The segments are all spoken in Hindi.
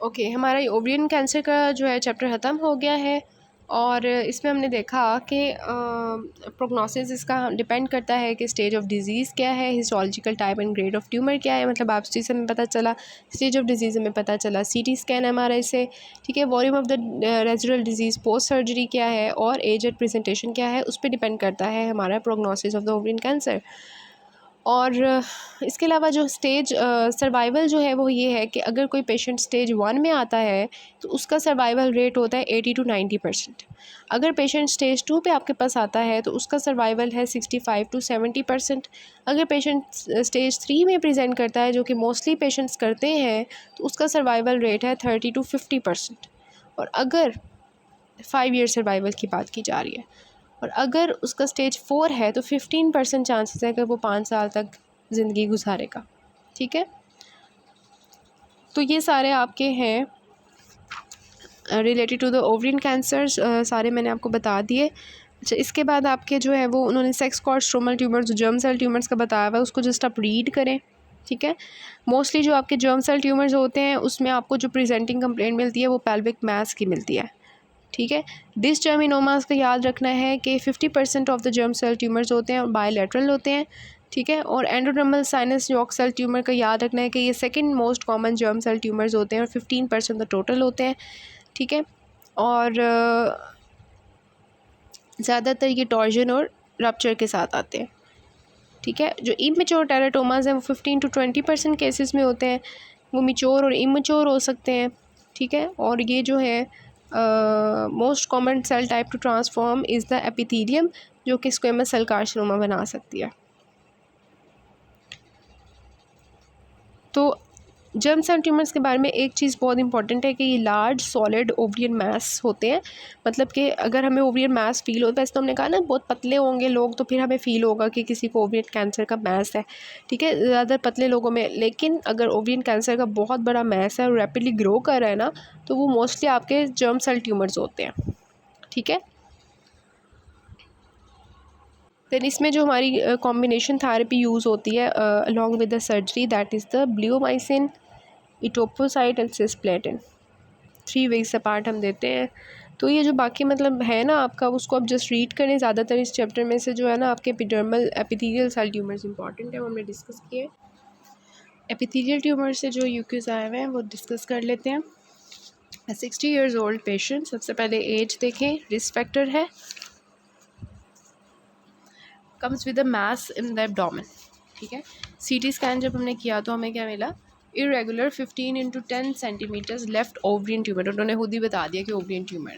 ओके, हमारा ये ओवरियन कैंसर का जो है चैप्टर ख़त्म हो गया है और इसमें हमने देखा कि प्रोग्नोसिस इसका डिपेंड करता है कि स्टेज ऑफ डिज़ीज़ क्या है, histological type and grade of tumour क्या है, मतलब बायोप्सी से हमें पता चला, स्टेज ऑफ डिज़ीज़ हमें पता चला, सीटी स्कैन एमआरआई से, ठीक है, volume of the residual disease, post surgery क्या है और एज एट प्रेजेंटेशन क्या है, उस पर डिपेंड करता है हमारा prognosis of the ovarian cancer. और इसके अलावा जो स्टेज सर्वाइवल जो है वो ये है कि अगर कोई पेशेंट स्टेज 1 में आता है तो उसका सर्वाइवल रेट होता है 80 to 90%। अगर पेशेंट स्टेज 2 पे आपके पास आता है तो उसका सर्वाइवल है 65 to 70%। अगर पेशेंट स्टेज 3 में प्रेजेंट करता है, जो कि मोस्टली पेशेंट्स करते हैं, तो उसका सर्वाइवल रेट है 30 to 50%। और अगर 5 ईयर सर्वाइवल की बात की जा रही है, और अगर उसका स्टेज 4 है तो 15% चांसेस है कि वो 5 साल तक ज़िंदगी गुजारेगा। ठीक है, तो ये सारे आपके हैं related to the ovarian cancer, सारे मैंने आपको बता दिए। अच्छा, इसके बाद आपके जो है वो उन्होंने sex cord stromal tumours, germ cell tumours का बताया हुआ है, उसको जस्ट आप रीड करें। ठीक है, मोस्टली जो आपके जर्म सेल ट्यूमर्स होते हैं उसमें आपको जो प्रेजेंटिंग कंप्लेंट मिलती है वो पेल्विक मास की मिलती है। ठीक है, डिस जर्मिनोमास का याद रखना है कि 50% of the germ cell tumours होते हैं और बायलैटरल होते हैं। ठीक है, और endodermal sinus yolk cell tumour का याद रखना है कि ये second most common germ cell tumours होते हैं और 15% द टोटल होते हैं। ठीक है, और ज़्यादातर ये टॉर्जन और रप्चर के साथ आते हैं। ठीक है, जो इमेच्योर टेराटोमास हैं वो 15 to 20% केसेस में होते हैं, वो मिच्योर और इमेच्योर हो सकते हैं। ठीक है, और ये जो है most common cell type to transform is the epithelium, जो कि स्क्वेमस सेल कार्सिनोमा बना सकती है। तो जर्म सेल ट्यूमर्स के बारे में एक चीज़ बहुत इंपॉर्टेंट है कि ये लार्ज सॉलिड ओवरियन मास होते हैं, मतलब कि अगर हमें ओवरियन मास फील हो, वैसे तो हमने कहा ना बहुत पतले होंगे लोग तो फिर हमें फ़ील होगा कि किसी को ओवरियन कैंसर का मास है। ठीक है, ज़्यादा पतले लोगों में, लेकिन अगर ओवरियन कैंसर का बहुत बड़ा मास है और रैपिडली ग्रो कर रहा है ना, तो वो मोस्टली आपके जर्म सेल ट्यूमर्स होते हैं। ठीक है, देन इसमें जो हमारी कॉम्बिनेशन थेरेपी यूज़ होती है along with the surgery, that is the bleomycin, etoposide and cisplatin. 3 weeks apart हम देते हैं। तो ये जो बाकी मतलब है ना आपका, उसको आप जस्ट रीड करें। ज़्यादातर इस चैप्टर में से जो है ना आपके epidermal epithelial cell tumours important है, वो हमने डिस्कस किए। एपिथेलियल ट्यूमर से जो यूक्यूज़ आए हुए हैं वो डिस्कस कर लेते हैं। 60 ईयर्स ओल्ड पेशेंट, सबसे पहले एज देखें, रिस्क फैक्टर है, comes with a mass in the abdomen. ठीक है, सीटी स्कैन जब हमने किया तो हमें क्या मिला, irregular 15 into 10 centimetres left ovarian tumour. उन्होंने खुद ही बता दिया कि ओवरियन ट्यूमर है,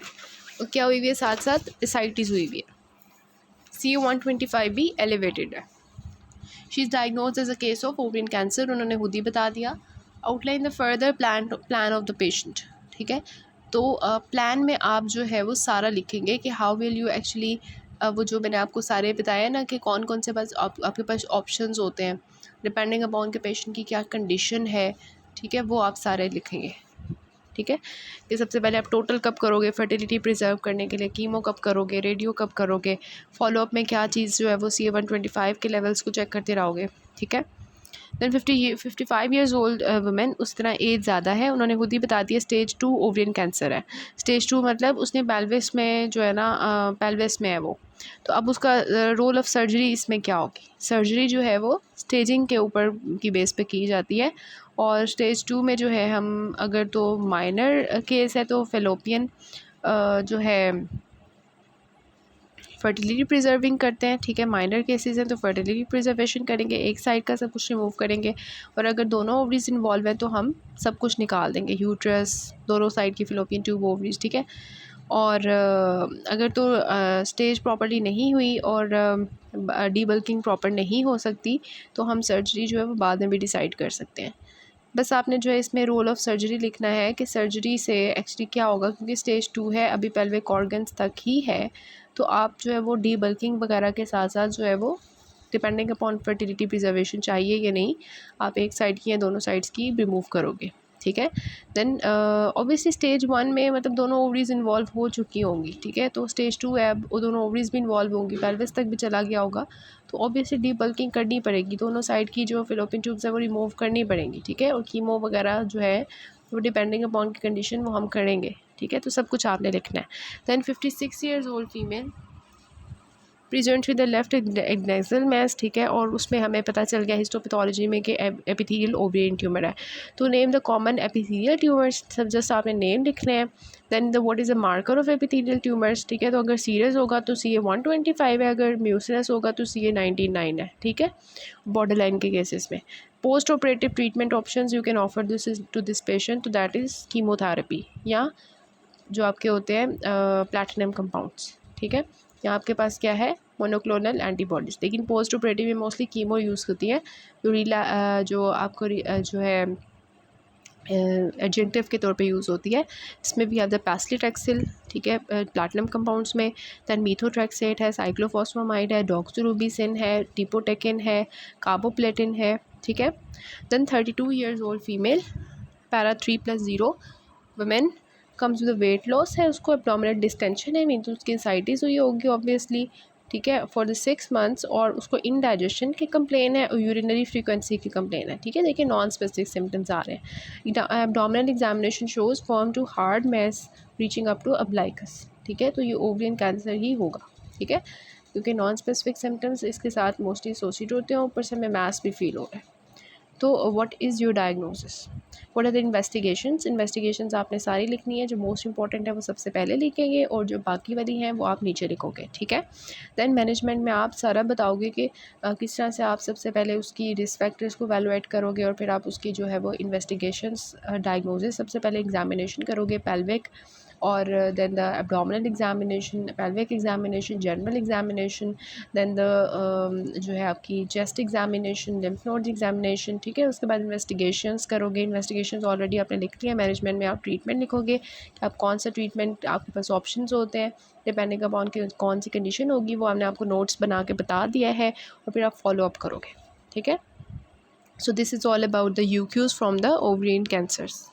और क्या हुई हुई है, साथ साथ एसाइटिस हुई हुई है, CA-125 भी एलिवेटेड है। She is diagnosed as a case of ovarian cancer, उन्होंने खुद ही बता दिया। Outline the further plan of the patient. ठीक है, तो प्लान में आप जो है वो सारा लिखेंगे कि हाउ विल यू एक्चुअली, वो जो मैंने आपको सारे बताया ना कि कौन कौन से पास आपके पास ऑप्शंस होते हैं डिपेंडिंग अपॉन के पेशेंट की क्या कंडीशन है। ठीक है, वो आप सारे लिखेंगे। ठीक है, कि सबसे पहले आप टोटल कब करोगे फर्टिलिटी प्रिजर्व करने के लिए, कीमो कब करोगे, रेडियो कब करोगे, फॉलोअप में क्या चीज़ जो है वो CA-125 के लेवल्स को चेक करते रहोगे। ठीक है, दैन 55 ईयर्स ओल्ड वुमेन, उस तरह एज ज़्यादा है, उन्होंने खुद ही बता दिया स्टेज 2 ओवरियन कैंसर है। स्टेज 2 मतलब उसने पेल्विस में जो है ना पेल्विस में है वो, तो अब उसका रोल ऑफ सर्जरी इसमें क्या होगी। सर्जरी जो है वो स्टेजिंग के ऊपर की बेस पे की जाती है, और स्टेज 2 में जो है हम अगर तो माइनर केस है तो फेलोपियन जो है फर्टिलिटी प्रिजर्विंग करते हैं। ठीक है, माइनर केसेस हैं तो फर्टिलिटी प्रिजर्वेशन करेंगे, एक साइड का सब कुछ रिमूव करेंगे, और अगर दोनों ओवरीज इन्वॉल्व हैं तो हम सब कुछ निकाल देंगे, यूट्रस, दोनों साइड की फिलोपियन ट्यूब, ओवरीज। ठीक है, और अगर तो स्टेज प्रॉपर्ली नहीं हुई और डीबल्किंग प्रॉपर नहीं हो सकती तो हम सर्जरी जो है वो बाद में भी डिसाइड कर सकते हैं। बस आपने जो है इसमें रोल ऑफ सर्जरी लिखना है कि सर्जरी से एक्चुअली क्या होगा, क्योंकि स्टेज 2 है, अभी पेल्विक ऑर्गन्स तक ही है, तो आप जो है वो डीबल्किंग वगैरह के साथ साथ जो है वो डिपेंडिंग अपॉन फर्टिलिटी प्रिजर्वेशन चाहिए या नहीं, आप एक साइड की या दोनों साइड्स की रिमूव करोगे। ठीक है, देन ऑब्वियसली स्टेज 1 में मतलब दोनों ओवरीज इन्वॉल्व हो चुकी होंगी। ठीक है, तो स्टेज 2 है, अब वो दोनों ओवरीज भी इन्वॉल्व होंगी, पेल्विस तक भी चला गया होगा, तो ऑब्वियसली डीबल्किंग करनी पड़ेगी, दोनों साइड की जो फिलोपियन ट्यूब्स है वो रिमूव करनी पड़ेंगी। ठीक है, और कीमो वगैरह जो है वो डिपेंडिंग अपॉन की कंडीशन वो हम करेंगे, ठीक है। तो सब कुछ आपने लिखना है। Then 56 years old female present with the left adnexal mass, ठीक है, और उसमें हमें पता चल गया हिस्टोपैथोलॉजी में कि एपिथेलियल ओवेरियन ट्यूमर है। तो name the common epithelial tumours, सब जस्ट आपने नेम लिखने हैं। Then the what is the marker of epithelial tumours, ठीक है। तो अगर सीरियस होगा तो CA 125 है, अगर म्यूसिनस होगा तो CA 99 है, ठीक है, बॉर्डर लाइन के केसेस में। Post operative treatment options you can offer this to this patient, तो दैट इज़ कीमोथेरेपी या जो आपके होते हैं प्लैटिनम कंपाउंड्स, ठीक है। यहाँ आपके पास क्या है, मोनोक्लोनल एंटीबॉडीज़, लेकिन पोस्ट ऑपरेटिव में मोस्टली कीमो यूज़ होती है, जो आपको जो है एडजेंटिव के तौर पे यूज़ होती है। इसमें भी द पैसिलिटैक्सिल, ठीक है, प्लैटिनम कंपाउंड्स में। दैन मीथोट्रेक्सेट है, साइक्लोफॉस्फामाइड है, डॉक्सोरूबिसिन है, टिपोटेकिन है, कार्बोप्लेटिन है, ठीक है। Then 32 years old female, para 3+0 women, comes with weight loss है, उसको एब्डोमिनल डिस्टेंशन है, मीन तो उसकी एंजाइटीज़ हुई होगी ऑब्वियसली, ठीक है, फॉर द 6 मंथ्स, और उसको इनडाइजेशन की कंप्लेन है और यूरिनरी फ्रीक्वेंसी की कंप्लेन है, ठीक है। देखिए नॉन स्पेसिफिक सिम्टम्स आ रहे हैं। Abdominal examination shows firm to hard mass reaching up to umbilicus, ठीक है, तो ये ओवरियन कैंसर ही होगा, ठीक है, क्योंकि नॉन स्पेसिफिक सिम्टम्स इसके साथ मोस्टली एसोसिएट होते हैं, ऊपर से हमें मैस भी फील हो रहा है। तो what is your diagnosis, what are the investigations आपने सारी लिखनी है, जो मोस्ट इंपॉर्टेंट है वो सबसे पहले लिखेंगे और जो बाकी वाली हैं वो आप नीचे लिखोगे, ठीक है। दैन मैनेजमेंट में आप सारा बताओगे कि किस तरह से आप सबसे पहले उसकी रिस्क फैक्टर्स को वैल्यूएट करोगे और फिर आप उसकी जो है वो इन्वेस्टिगेशंस डायग्नोसिस सबसे पहले एग्जामिनेशन करोगे, पेल्विक और then the abdominal examination, pelvic examination, general examination, then the जो है आपकी chest examination, lymph nodes examination, ठीक है। उसके बाद इन्वेस्टिगेशंस करोगे, इन्वेस्टिगेशंस ऑलरेडी आपने लिख लिया। मैनेजमेंट में आप ट्रीटमेंट लिखोगे कि आप कौन सा ट्रीटमेंट, आपके पास ऑप्शंस होते हैं डिपेंडिंग अपॉन कि कौन सी कंडीशन होगी, वो हमने आपको नोट्स बना के बता दिया है और फिर आप फॉलो अप करोगे, ठीक है। So this is all about the UQs from the ovarian cancers.